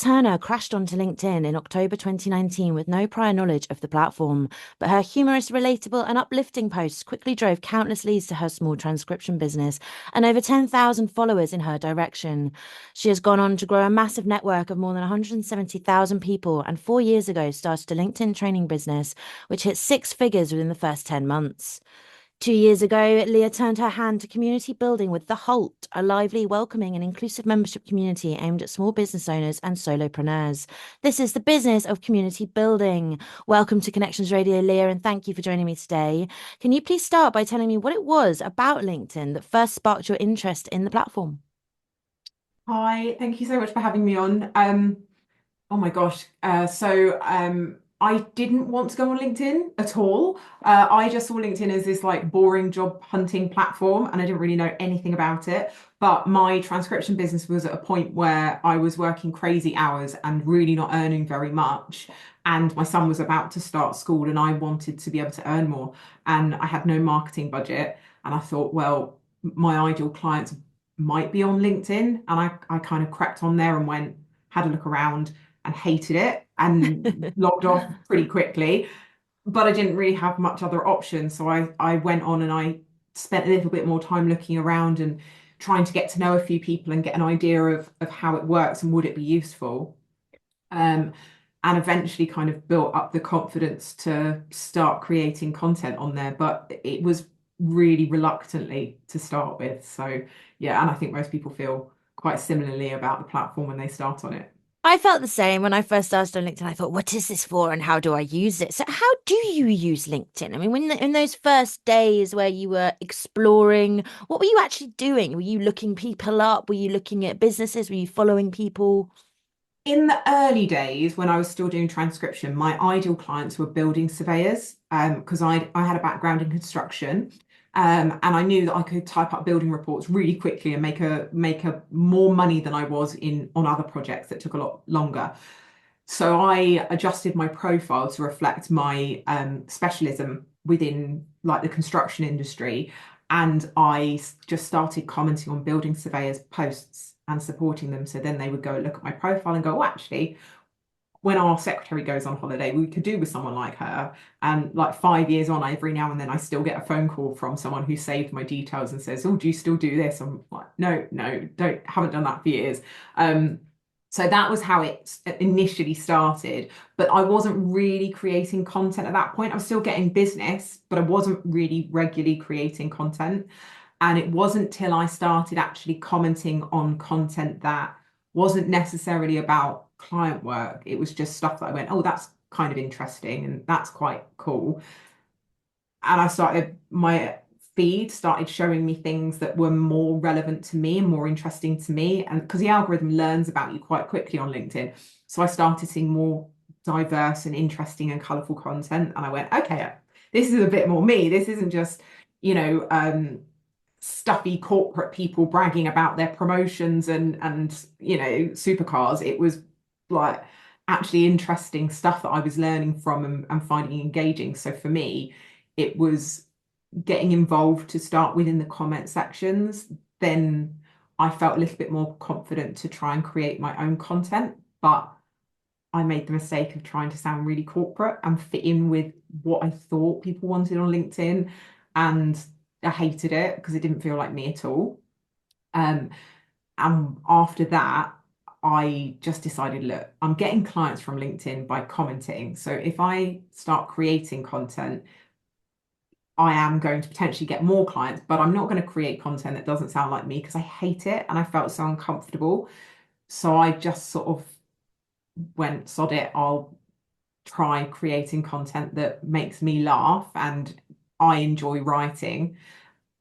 Turner crashed onto LinkedIn in October 2019 with no prior knowledge of the platform, but her humorous, relatable, and uplifting posts quickly drove countless leads to her small transcription business and over 10,000 followers in her direction. She has gone on to grow a massive network of more than 170,000 people and 4 years ago started a LinkedIn training business, which hit six figures within the first 10 months. 2 years ago, Leah turned her hand to community building with the Halt, a lively, welcoming, and inclusive membership community aimed at small business owners and solopreneurs. This is the business of community building. Welcome to Connections Radio, Leah, and thank you for joining me today. Can you please start by telling me what it was about LinkedIn that first sparked your interest in the platform? Hi, thank you so much for having me on. Oh my gosh. I didn't want to go on LinkedIn at all. I just saw LinkedIn as this like boring job hunting platform and I didn't really know anything about it. But my transcription business was at a point where I was working crazy hours and really not earning very much. And my son was about to start school and I wanted to be able to earn more. And I had no marketing budget. And I thought, well, my ideal clients might be on LinkedIn. And I kind of crept on there and went, had a look around and hated it and logged off pretty quickly. But I didn't really have much other option. So I went on and I spent a little bit more time looking around and trying to get to know a few people and get an idea of how it works and would it be useful. Um, and eventually kind of built up the confidence to start creating content on there. But it was really reluctantly to start with. So yeah, and I think most people feel quite similarly about the platform when they start on it. I felt the same when I first started on LinkedIn. I thought, what is this for and how do I use it? So, how do you use LinkedIn? I mean, when in those first days where you were exploring, what were you actually doing? Were you looking people up? Were you looking at businesses? Were you following people? In the early days, when I was still doing transcription, my ideal clients were building surveyors, because I had a background in construction, and I knew that I could type up building reports really quickly and make a more money than I was in on other projects that took a lot longer. So I adjusted my profile to reflect my specialism within like the construction industry. And just started commenting on building surveyors' posts and supporting them. So then they would go look at my profile and go, oh, actually, when our secretary goes on holiday, we could do with someone like her. And like 5 years on, every now and then I still get a phone call from someone who saved my details and says, oh, do you still do this? I'm like, no, no, haven't done that for years. Um, so that was how it initially started. But I wasn't really creating content at that point. I was still getting business, but I wasn't really regularly creating content. And it wasn't till I started actually commenting on content that wasn't necessarily about client work. It was just stuff that I went, oh, that's kind of interesting and that's quite cool. And my feed started showing me things that were more relevant to me and more interesting to me. And because the algorithm learns about you quite quickly on LinkedIn. So I started seeing more diverse and interesting and colorful content. And I went, okay, this is a bit more me. This isn't just, you know, stuffy corporate people bragging about their promotions and supercars. It was like actually interesting stuff that I was learning from and finding engaging. So for me, it was getting involved to start with in the comment sections. Then I felt a little bit more confident to try and create my own content, but I made the mistake of trying to sound really corporate and fit in with what I thought people wanted on LinkedIn. And I hated it because it didn't feel like me at all. Um, and after that, I just decided, look, I'm getting clients from LinkedIn by commenting. So if I start creating content, I am going to potentially get more clients, but I'm not going to create content that doesn't sound like me because I hate it and I felt so uncomfortable. So I just sort of went, sod it, I'll try creating content that makes me laugh and I enjoy writing.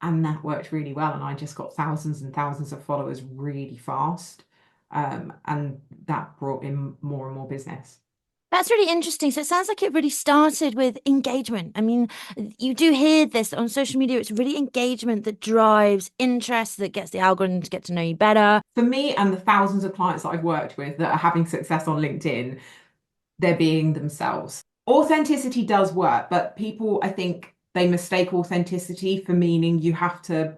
And that worked really well. And I just got thousands and thousands of followers really fast. And that brought in more and more business. That's really interesting. So it sounds like it really started with engagement. I mean, you do hear this on social media. It's really engagement that drives interest, that gets the algorithm to get to know you better. For me and the thousands of clients that I've worked with that are having success on LinkedIn, they're being themselves. Authenticity does work, but people, I think, they mistake authenticity for meaning you have to,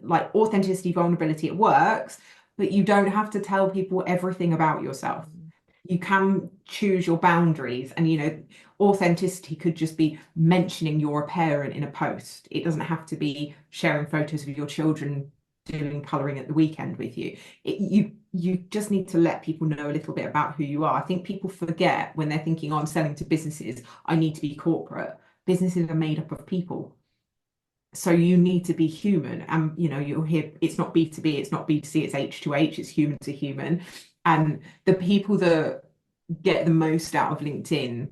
like authenticity, vulnerability, it works, but you don't have to tell people everything about yourself. Mm. You can choose your boundaries, and authenticity could just be mentioning you're a parent in a post. It doesn't have to be sharing photos of your children doing colouring at the weekend with you. You just need to let people know a little bit about who you are. I think people forget when they're thinking, oh, I'm selling to businesses, I need to be corporate. Businesses are made up of people. So you need to be human. And you'll hear it's not B2B, it's not B2C, it's H2H, it's human to human. And the people that get the most out of LinkedIn,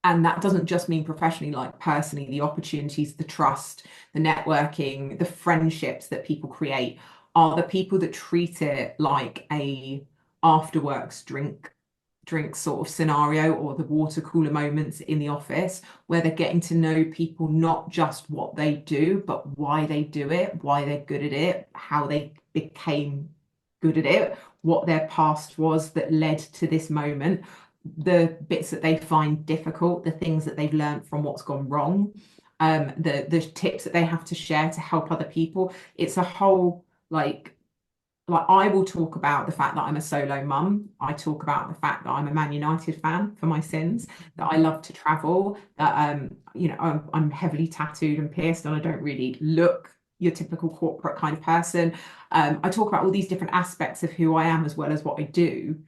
and that doesn't just mean professionally, like personally, the opportunities, the trust, the networking, the friendships that people create are the people that treat it like a after works drink sort of scenario, or the water cooler moments in the office, where they're getting to know people, not just what they do, but why they do it, why they're good at it, how they became good at it, what their past was that led to this moment, the bits that they find difficult, the things that they've learned from what's gone wrong, the tips that they have to share to help other people. It's a whole like I will talk about the fact that I'm a solo mum. I talk about the fact that I'm a Man United fan for my sins, that I love to travel, that I'm heavily tattooed and pierced, and I don't really look your typical corporate kind of person. I talk about all these different aspects of who I am as well as what I do.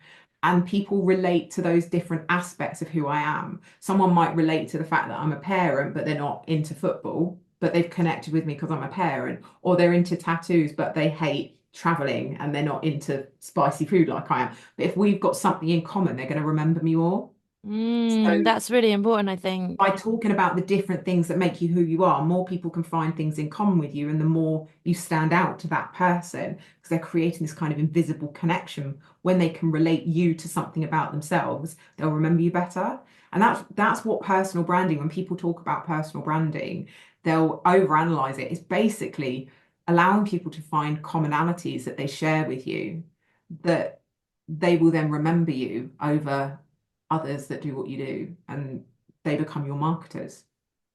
And people relate to those different aspects of who I am. Someone might relate to the fact that I'm a parent, but they're not into football, but they've connected with me because I'm a parent, or they're into tattoos, but they hate traveling and they're not into spicy food like I am. But if we've got something in common, they're going to remember me more. So That's really important, I think. by talking about the different things that make you who you are, more people can find things in common with you, and the more you stand out to that person, because they're creating this kind of invisible connection. When they can relate you to something about themselves, they'll remember you better. And that's what personal branding, when people talk about personal branding, they'll overanalyze it. It's basically allowing people to find commonalities that they share with you, that they will then remember you over others that do what you do, and they become your marketers.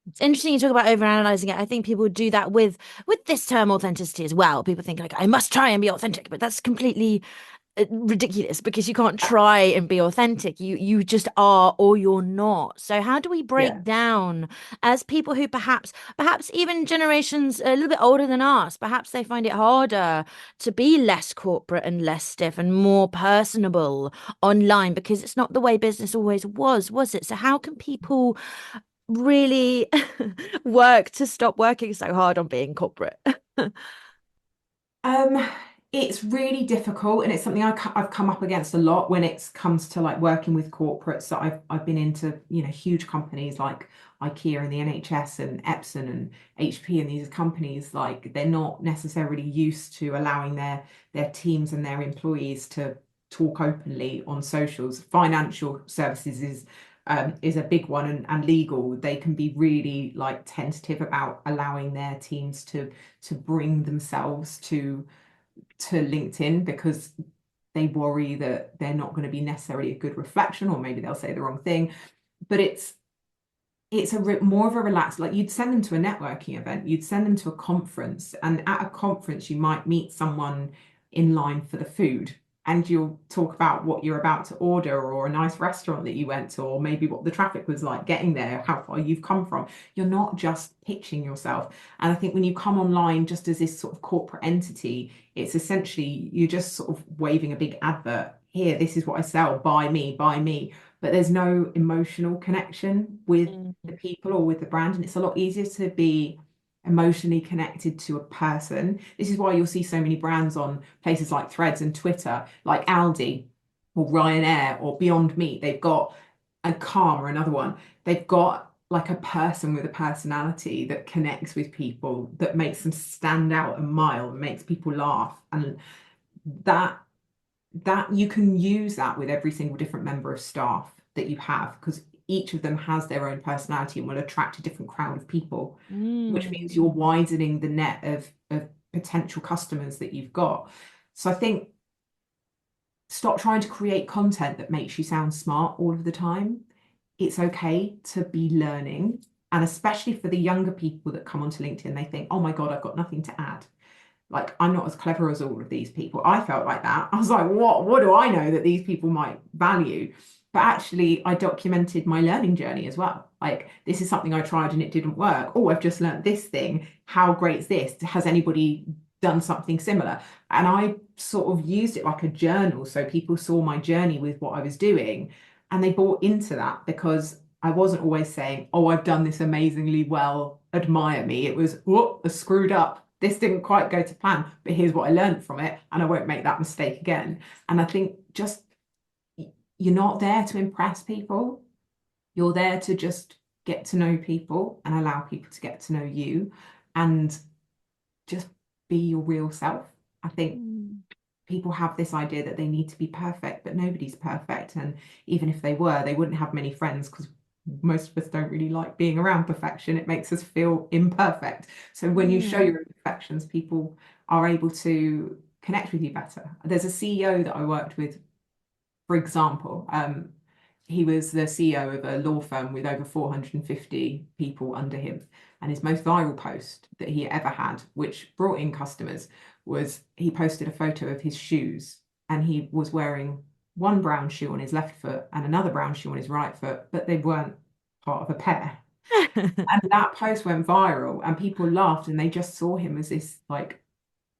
It's interesting you talk about overanalyzing it. I think people do that with this term authenticity as well. People think like I must try and be authentic, but that's completely ridiculous because you can't try and be authentic. You just are or you're not. So how do we Yeah. break down as people who perhaps even generations a little bit older than us, perhaps they find it harder to be less corporate and less stiff and more personable online because it's not the way business always was it? So how can people really work to stop working so hard on being corporate? Um, it's really difficult, and it's something I've come up against a lot when it comes to like working with corporates. That I've been into, huge companies like IKEA and the NHS and Epson and HP, and these companies, like, they're not necessarily used to allowing their teams and their employees to talk openly on socials. Financial services is a big one, and legal. They can be really like tentative about allowing their teams to bring themselves to LinkedIn, because they worry that they're not going to be necessarily a good reflection, or maybe they'll say the wrong thing. But it's more of a relaxed, like, you'd send them to a networking event, you'd send them to a conference, and at a conference you might meet someone in line for the food, and you'll talk about what you're about to order, or a nice restaurant that you went to, or maybe what the traffic was like getting there, how far you've come from. You're not just pitching yourself. And I think when you come online just as this sort of corporate entity, it's essentially you're just sort of waving a big advert. Here, this is what I sell, buy me, buy me. But there's no emotional connection with the people or with the brand. And it's a lot easier to be emotionally connected to a person. This is why you'll see so many brands on places like Threads and Twitter, like Aldi or Ryanair or Beyond Meat. They've got, and Calm or another one, they've got like a person with a personality that connects with people, that makes them stand out a mile and makes people laugh. And that that you can use that with every single different member of staff that you have, because each of them has their own personality and will attract a different crowd of people, which means Mm. you're widening the net of potential customers that you've got. So I think stop trying to create content that makes you sound smart all of the time. It's okay to be learning. And especially for the younger people that come onto LinkedIn, they think, oh my God, I've got nothing to add. like I'm not as clever as all of these people. I felt like that. I was like, what do I know that these people might value? But actually, I documented my learning journey as well. Like, this is something I tried and it didn't work. Oh, I've just learned this thing. How great is this? Has anybody done something similar? And I sort of used it like a journal. So people saw my journey with what I was doing and they bought into that because I wasn't always saying, oh, I've done this amazingly well, admire me. It was, oh, I screwed up. This didn't quite go to plan, but here's what I learned from it, and I won't make that mistake again. And I think just you're not there to impress people. You're there to just get to know people and allow people to get to know you and just be your real self. I think Mm. people have this idea that they need to be perfect, but nobody's perfect. And even if they were, they wouldn't have many friends because most of us don't really like being around perfection. It makes us feel imperfect. So when you show Yeah. your imperfections, people are able to connect with you better. There's a CEO that I worked with, for example. He was the CEO of a law firm with over 450 people under him. And his most viral post that he ever had, which brought in customers, was he posted a photo of his shoes and he was wearing one brown shoe on his left foot and another brown shoe on his right foot, but they weren't part of a pair. And that post went viral and people laughed and they just saw him as this like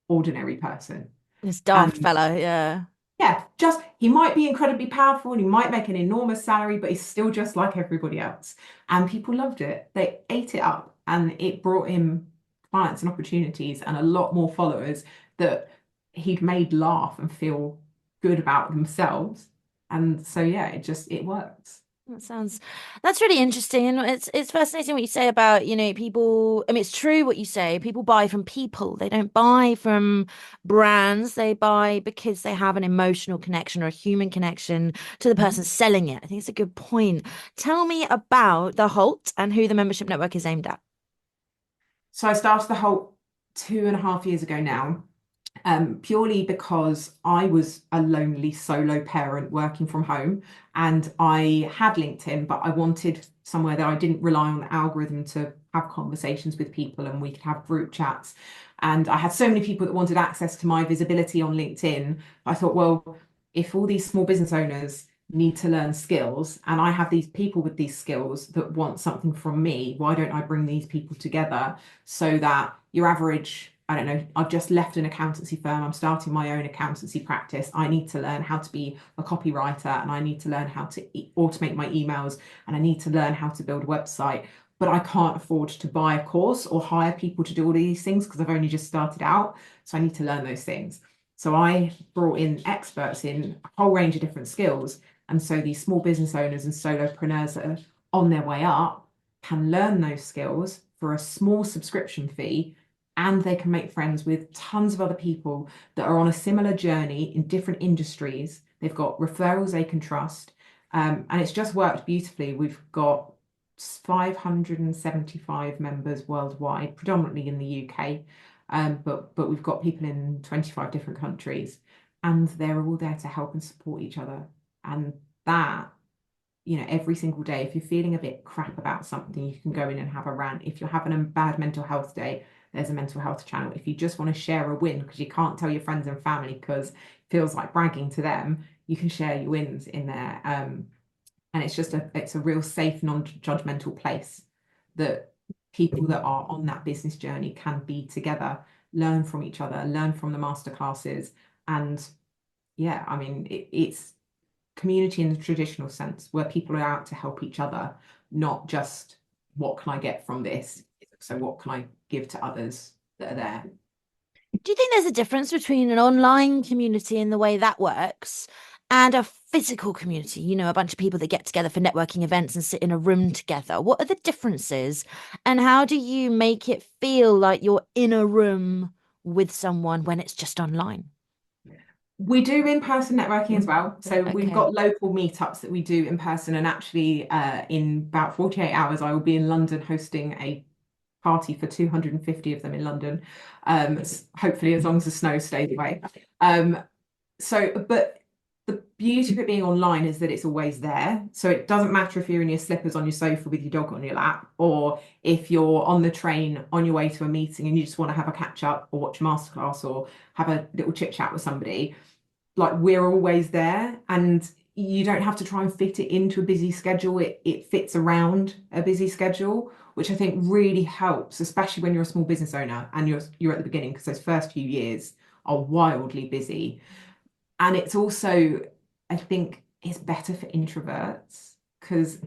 ordinary person. This daft And fellow, yeah. yeah, just he might be incredibly powerful and he might make an enormous salary, but he's still just like everybody else. And people loved it. They ate it up and it brought him clients and opportunities and a lot more followers that he'd made laugh and feel good about themselves. And so yeah, it works. That sounds that's really interesting. And it's fascinating what you say about, people. I mean, it's true what you say. People buy from people. They don't buy from brands. They buy because they have an emotional connection or a human connection to the person selling it. I think it's a good point. Tell me about the Halt and who the membership network is aimed at. So I started the whole 2.5 years ago now. Purely because I was a lonely solo parent working from home and I had LinkedIn, but I wanted somewhere that I didn't rely on the algorithm to have conversations with people and we could have group chats. And I had so many people that wanted access to my visibility on LinkedIn. I thought, well, if all these small business owners need to learn skills and I have these people with these skills that want something from me, why don't I bring these people together so that your average, I don't know, I've just left an accountancy firm. I'm starting my own accountancy practice. I need to learn how to be a copywriter and I need to learn how to automate my emails and I need to learn how to build a website. But I can't afford to buy a course or hire people to do all these things because I've only just started out. So I need to learn those things. So I brought in experts in a whole range of different skills. And so these small business owners and solopreneurs that are on their way up can learn those skills for a small subscription fee and they can make friends with tons of other people that are on a similar journey in different industries. They've got referrals they can trust. And it's just worked beautifully. We've got 575 members worldwide, predominantly in the UK, but we've got people in 25 different countries, and they're all there to help and support each other. And that, every single day, if you're feeling a bit crap about something, you can go in and have a rant. If you're having a bad mental health day, there's a mental health channel. If you just want to share a win because you can't tell your friends and family because it feels like bragging to them, you can share your wins in there. And it's a real safe, non-judgmental place that people that are on that business journey can be together, learn from each other, learn from the masterclasses. And yeah, I mean, it's community in the traditional sense where people are out to help each other, not just what can I get from this? So what can I give to others that are there? Do you think there's a difference between an online community and the way that works and a physical community? A bunch of people that get together for networking events and sit in a room together. What are the differences? And how do you make it feel like you're in a room with someone when it's just online? We do in-person networking as well. So we've Okay. got local meetups that we do in person. And actually, in about 48 hours, I will be in London hosting a party for 250 of them in London. Hopefully, as long as the snow stays away. But The beauty of it being online is that it's always there. So it doesn't matter if you're in your slippers on your sofa with your dog on your lap, or if you're on the train on your way to a meeting and you just want to have a catch up or watch a masterclass or have a little chit chat with somebody. Like, we're always there, and you don't have to try and fit it into a busy schedule. It fits around a busy schedule, which I think really helps, especially when you're a small business owner and you're at the beginning, because those first few years are wildly busy. And it's also, I think, it's better for introverts because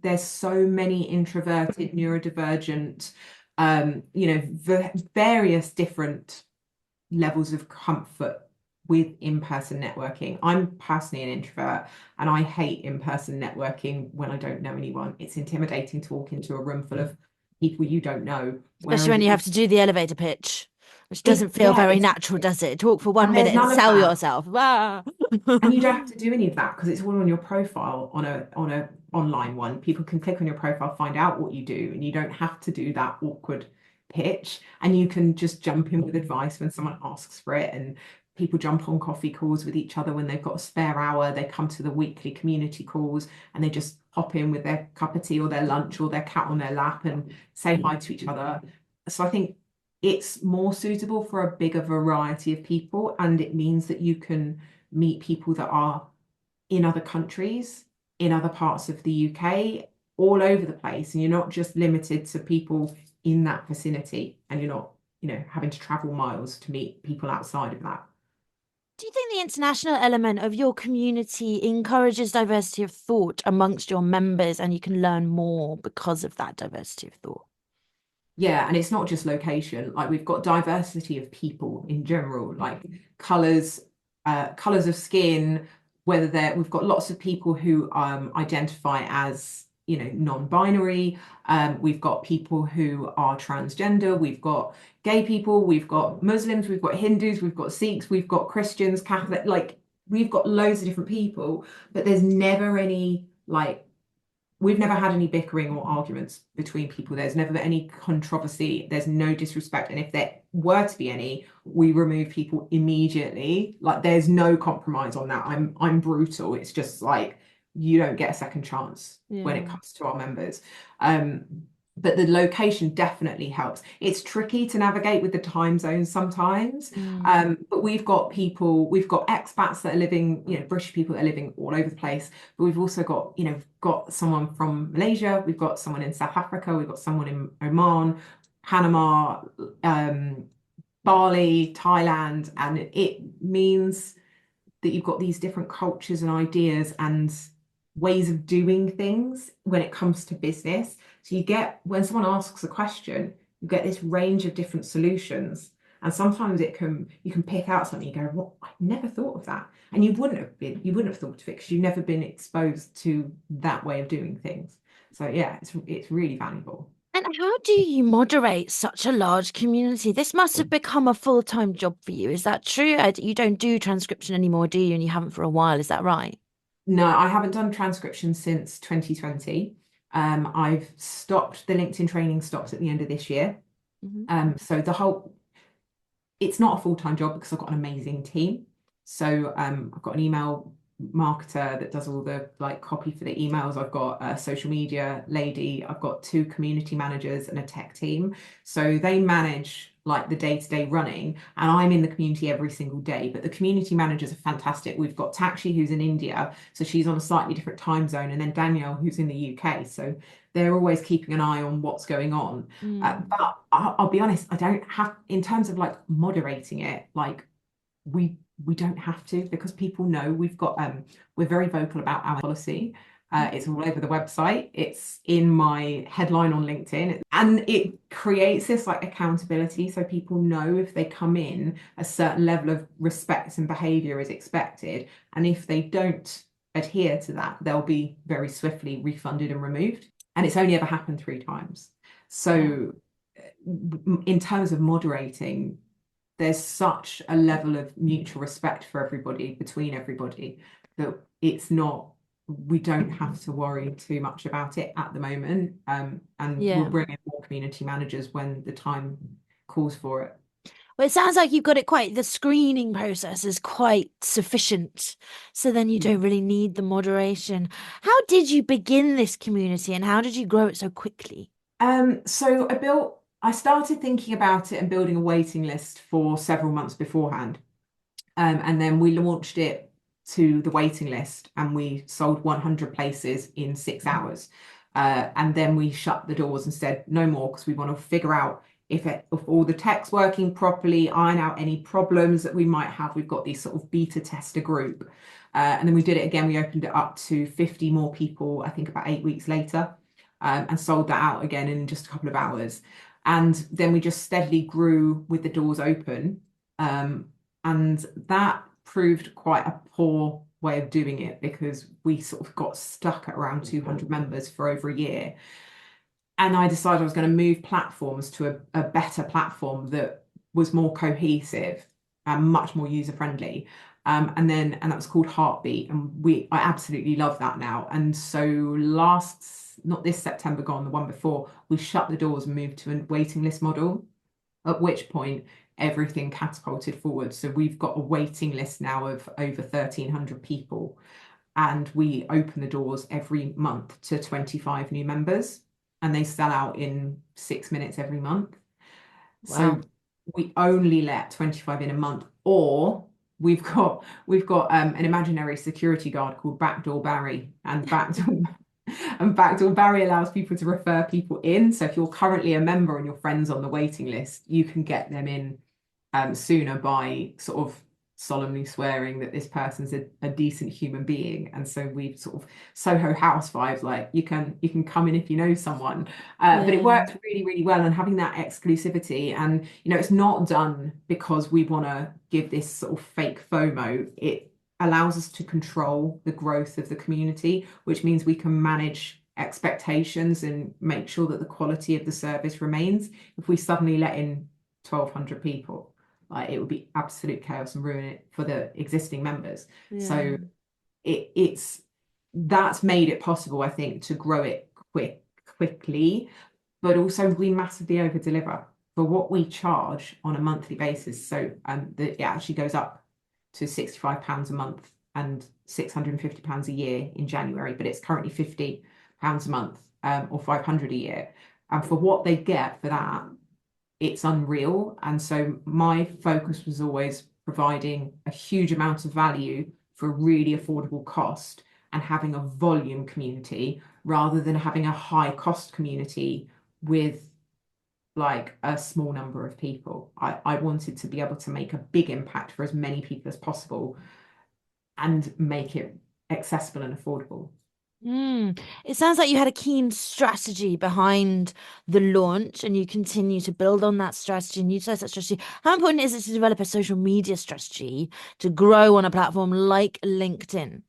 there's so many introverted, neurodivergent, various different levels of comfort with in-person networking. I'm personally an introvert and I hate in-person networking when I don't know anyone. It's intimidating to walk into a room full of people you don't know. Especially Whereas when you have to do the elevator pitch, which doesn't it, feel yeah, very natural, exactly. does it? Talk for one And there's minute and none of sell that. yourself. Ah. And you don't have to do any of that because it's all on your profile on a online one. People can click on your profile, find out what you do, and you don't have to do that awkward pitch. And you can just jump in with advice when someone asks for it. And people jump on coffee calls with each other when they've got a spare hour. They come to the weekly community calls and they just hop in with their cup of tea or their lunch or their cat on their lap and say hi to each other. So I think it's more suitable for a bigger variety of people, and it means that you can meet people that are in other countries, in other parts of the UK, all over the place, and you're not just limited to people in that vicinity, and you're not, having to travel miles to meet people outside of that. Do you think the international element of your community encourages diversity of thought amongst your members and you can learn more because of that diversity of thought? Yeah, and it's not just location. Like, we've got diversity of people in general, like colors, colors of skin, whether we've got lots of people who identify as, non-binary. We've got people who are transgender. We've got gay people. We've got Muslims. We've got Hindus. We've got Sikhs. We've got Christians, Catholic. Like, we've got loads of different people, but there's never any like we've never had any bickering or arguments between people. There's never been any controversy. There's no disrespect. And if there were to be any, we remove people immediately. Like, there's no compromise on that. I'm brutal. It's just like, you don't get a second chance when it Yeah. comes to our members. Um, but the location definitely helps. It's tricky to navigate with the time zones sometimes. Mm. But we've got expats that are living, British people that are living all over the place. But we've also got, got someone from Malaysia, we've got someone in South Africa, we've got someone in Oman, Panama, Bali, Thailand, and it means that you've got these different cultures and ideas and ways of doing things when it comes to business. So when someone asks a question, you get this range of different solutions. And sometimes you can pick out something, you go, what, I never thought of that. And you wouldn't have thought of it because you've never been exposed to that way of doing things. So yeah, it's really valuable. And how do you moderate such a large community? This must have become a full-time job for you. Is that true? You don't do transcription anymore, do you? And you haven't for a while. Is that right? No, I haven't done transcription since 2020. I've stopped, the LinkedIn training stops at the end of this year. Mhm. So it's not a full-time job because I've got an amazing team. So I've got an email marketer that does all the like copy for the emails. I've got a social media lady. I've got two community managers and a tech team. So they manage like the day-to-day running, and I'm in the community every single day. But the community managers are fantastic. We've got Takshi, who's in India, so she's on a slightly different time zone, and then Danielle, who's in the UK. So they're always keeping an eye on what's going on. Mm. But I'll be honest, I don't have, in terms of like moderating it, like we don't have to, because people know we're very vocal about our policy. It's all over the website. It's in my headline on LinkedIn, and it creates this like accountability, so people know if they come in, a certain level of respect and behavior is expected, and if they don't adhere to that, they'll be very swiftly refunded and removed. And it's only ever happened 3 times. Wow. So in terms of moderating, there's such a level of mutual respect for everybody, between everybody, that we don't have to worry too much about it at the moment. And we'll Yeah. bring in more community managers when the time calls for it. Well, it sounds like you've got it quite, the screening process is quite sufficient. So then you don't really need the moderation. How did you begin this community and how did you grow it so quickly? So I started thinking about it and building a waiting list for several months beforehand. And then we launched it to the waiting list and we sold 100 places in 6 hours. And then we shut the doors and said no more because we want to figure out if all the tech's working properly, iron out any problems that we might have. We've got these sort of beta tester group. And then we did it again. We opened it up to 50 more people, I think about 8 weeks later, and sold that out again in just a couple of hours. And then we just steadily grew with the doors open. And that proved quite a poor way of doing it because we sort of got stuck at around 200 members for over a year. And I decided I was going to move platforms to a better platform that was more cohesive and much more user friendly. And that was called Heartbeat. And I absolutely love that now. And so not this September gone, the one before, we shut the doors and moved to a waiting list model, at which point everything catapulted forward. So we've got a waiting list now of over 1,300 people, and we open the doors every month to 25 new members, and they sell out in 6 minutes every month. Wow. So we only let 25 in a month, or we've got an imaginary security guard called Backdoor Barry, and Backdoor Barry allows people to refer people in. So if you're currently a member and your friend's on the waiting list, you can get them in sooner by sort of solemnly swearing that this person's a decent human being. And so we've sort of Soho House vibes, like you can come in if you know someone. But it Yeah. worked really, really well. And having that exclusivity, and it's not done because we want to give this sort of fake FOMO. It allows us to control the growth of the community, which means we can manage expectations and make sure that the quality of the service remains. If we suddenly let in 1,200 people, like it would be absolute chaos and ruin it for the existing members. Yeah. So it's that's made it possible, I think, to grow it quickly, but also we massively over deliver for what we charge on a monthly basis. So it actually goes up to £65 a month and £650 a year in January, but it's currently £50 a month, or 500 a year. And for what they get for that, it's unreal. And so my focus was always providing a huge amount of value for a really affordable cost and having a volume community rather than having a high cost community with like a small number of people. I wanted to be able to make a big impact for as many people as possible and make it accessible and affordable. It sounds like you had a keen strategy behind the launch and you continue to build on that strategy and utilize that strategy. How important is it to develop a social media strategy to grow on a platform like LinkedIn?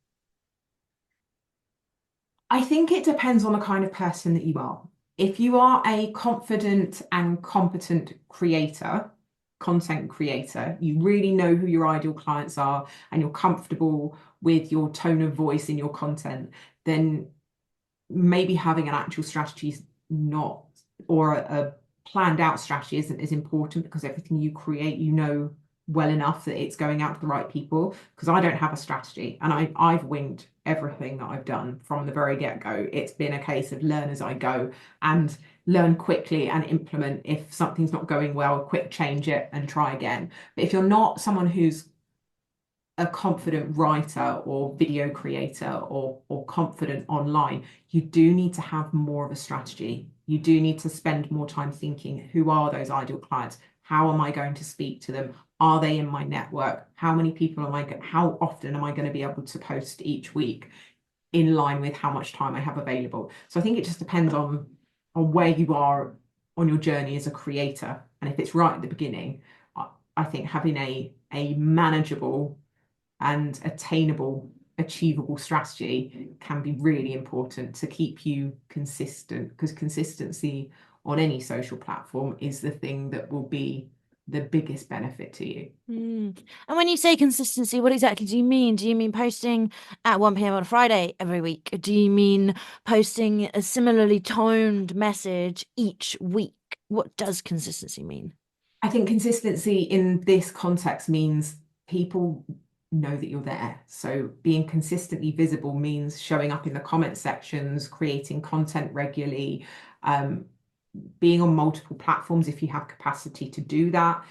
I think it depends on the kind of person that you are. If you are a confident and competent creator, content creator, you really know who your ideal clients are and you're comfortable with your tone of voice in your content, then maybe having an actual strategy is not, or a planned out strategy isn't as important because everything you create, well enough that it's going out to the right people. Because I don't have a strategy and I've winged everything that I've done from the very get-go. It's been a case of learn as I go and learn quickly and implement. If something's not going well, quick change it and try again. But if you're not someone who's a confident writer or video creator or confident online, you do need to have more of a strategy. You do need to spend more time thinking, who are those ideal clients? How am I going to speak to them? Are they in my network? How many people how often am I going to be able to post each week in line with how much time I have available? So I think it just depends on where you are on your journey as a creator. And if it's right at the beginning, I think having a manageable and attainable, achievable strategy can be really important to keep you consistent, because consistency on any social platform is the thing that will be the biggest benefit to you. And when you say consistency, what exactly do you mean? Do you mean posting at 1 p.m. on a Friday every week? Do you mean posting a similarly toned message each week? What does consistency mean? I think consistency in this context means people know that you're there. So being consistently visible means showing up in the comment sections, creating content regularly, um, being on multiple platforms if you have capacity to do that,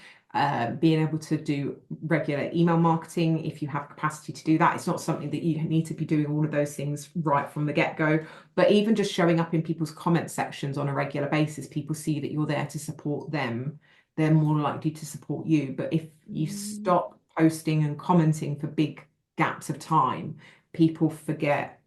being able to do regular email marketing if you have capacity to do that. It's not something that you need to be doing all of those things right from the get-go, but even just showing up in people's comment sections on a regular basis, people see that you're there to support them. They're more likely to support you. But if you Mm. stop posting and commenting for big gaps of time, people forget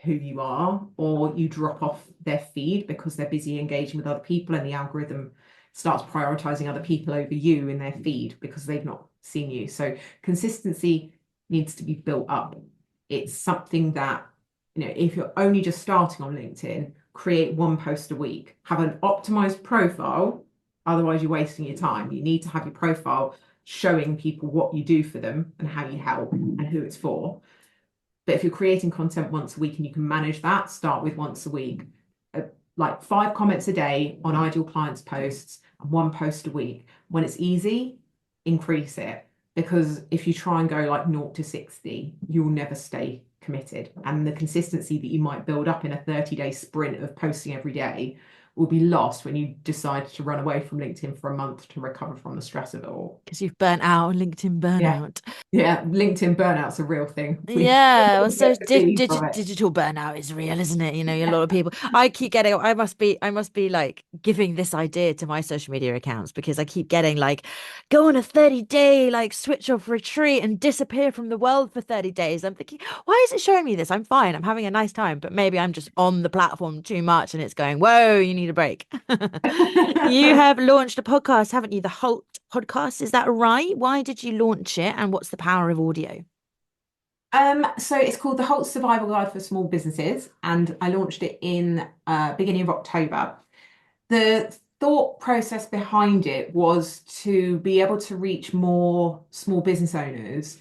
who you are, or you drop off their feed because they're busy engaging with other people and the algorithm starts prioritizing other people over you in their feed because they've not seen you. So consistency needs to be built up. It's something that, if you're only just starting on LinkedIn, create one post a week, have an optimized profile. Otherwise, you're wasting your time. You need to have your profile showing people what you do for them and how you help and who it's for. But if you're creating content once a week and you can manage that, start with once a week. Like 5 comments a day on ideal clients' posts and one post a week. When it's easy, increase it. Because if you try and go like 0 to 60, you'll never stay committed. And the consistency that you might build up in a 30-day sprint of posting every day will be lost when you decide to run away from LinkedIn for a month to recover from the stress of it all. Because you've burnt out, LinkedIn Yeah. burnout. Yeah, LinkedIn burnout's a real thing. We Yeah, well, so get the feed from it. digital burnout is real, isn't it? You know, a lot of people. I keep getting. I must be like giving this idea to my social media accounts because I keep getting like, go on a 30-day like switch off retreat and disappear from the world for 30 days. I'm thinking, why is it showing me this? I'm fine. I'm having a nice time, but maybe I'm just on the platform too much and it's going, whoa, you need a break. You have launched a podcast, haven't you? The Halt podcast. Is that right? Why did you launch it, and what's the power of audio? So it's called the Halt Survival Guide for Small Businesses, and I launched it in beginning of October. The thought process behind it was to be able to reach more small business owners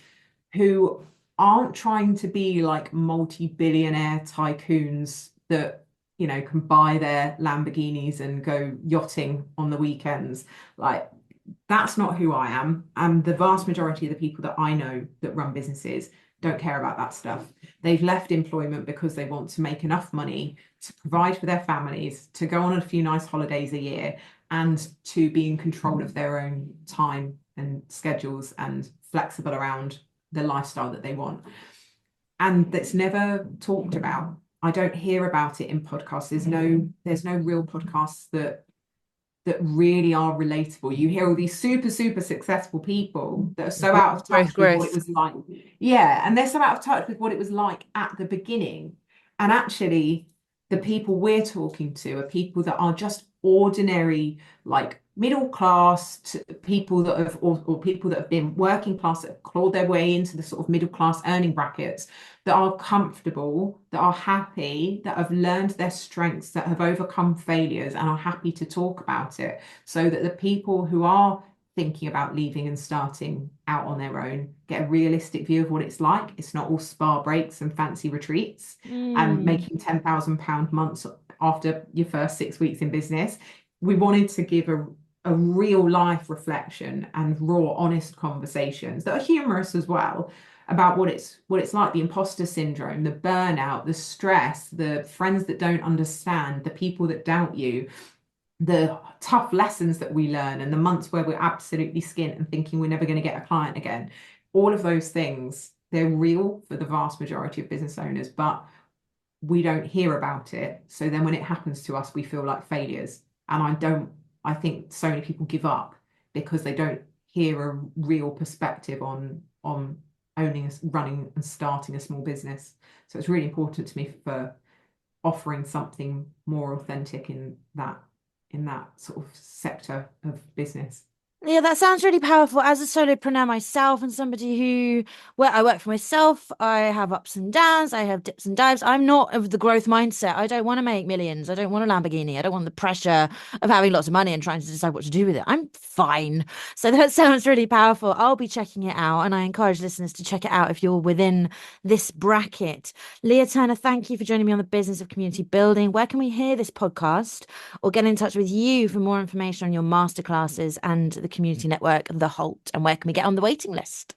who aren't trying to be like multi-billionaire tycoons that, can buy their Lamborghinis and go yachting on the weekends. Like, that's not who I am. And the vast majority of the people that I know that run businesses don't care about that stuff. They've left employment because they want to make enough money to provide for their families, to go on a few nice holidays a year, and to be in control of their own time and schedules and flexible around the lifestyle that they want. And that's never talked about. I don't hear about it in podcasts. There's no real podcasts that really are relatable. You hear all these super, super successful people that are so out of touch with what it Growth. was like. Yeah, and they're so out of touch with what it was like at the beginning. And actually, the people we're talking to are people that are just ordinary, like middle class people that have, or people that have been working class that have clawed their way into the sort of middle class earning brackets, that are comfortable, that are happy, that have learned their strengths, that have overcome failures and are happy to talk about it, so that the people who are thinking about leaving and starting out on their own get a realistic view of what it's like. It's not all spa breaks and fancy retreats and Mm. making £10,000 months after your first 6 weeks in business. We wanted to give a real life reflection and raw, honest conversations that are humorous as well about what it's like, the imposter syndrome, the burnout, the stress, the friends that don't understand, the people that doubt you, the tough lessons that we learn, and the months where we're absolutely skint and thinking we're never going to get a client again. All of those things, they're real for the vast majority of business owners, but we don't hear about it. So then when it happens to us, we feel like failures. And I think so many people give up because they don't hear a real perspective on owning, running and starting a small business. So it's really important to me for offering something more authentic in that sort of sector of business. Yeah, that sounds really powerful. As a solopreneur myself and somebody who, well, I work for myself, I have ups and downs, I have dips and dives. I'm not of the growth mindset. I don't want to make millions. I don't want a Lamborghini. I don't want the pressure of having lots of money and trying to decide what to do with it. I'm fine. So that sounds really powerful. I'll be checking it out, and I encourage listeners to check it out if you're within this bracket. Leah Turner, thank you for joining me on the business of community building. Where can we hear this podcast or get in touch with you for more information on your masterclasses and the community network, the Halt, and where can we get on the waiting list?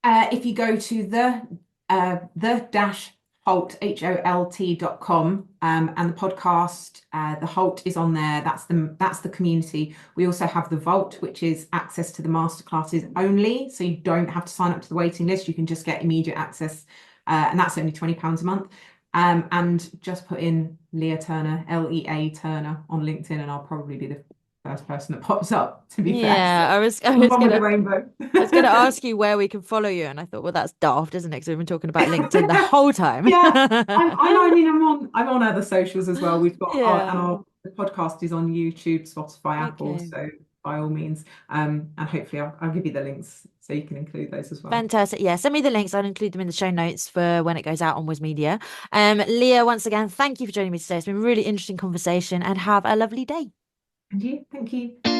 If you go to the dash Halt, HOLT.com, and the podcast, the Halt is on there. That's the community. We also have the Vault, which is access to the masterclasses only. So you don't have to sign up to the waiting list. You can just get immediate access. And that's only £20 a month. And just put in Leah Turner, Lea Turner on LinkedIn, and I'll probably be the first person that pops up, to be fair. Yeah, So, I was the one with the rainbow. I was going to ask you where we can follow you, and I thought, well, that's daft, isn't it? Because we've been talking about LinkedIn the whole time. Yeah, I mean, I'm on other socials as well. We've got Yeah. the podcast is on YouTube, Spotify, Apple. Okay. So by all means, and hopefully I'll give you the links so you can include those as well. Fantastic. Yeah, send me the links. I'll include them in the show notes for when it goes out on Wiz Media. Leah, once again, thank you for joining me today. It's been a really interesting conversation, and have a lovely day. And you, thank you.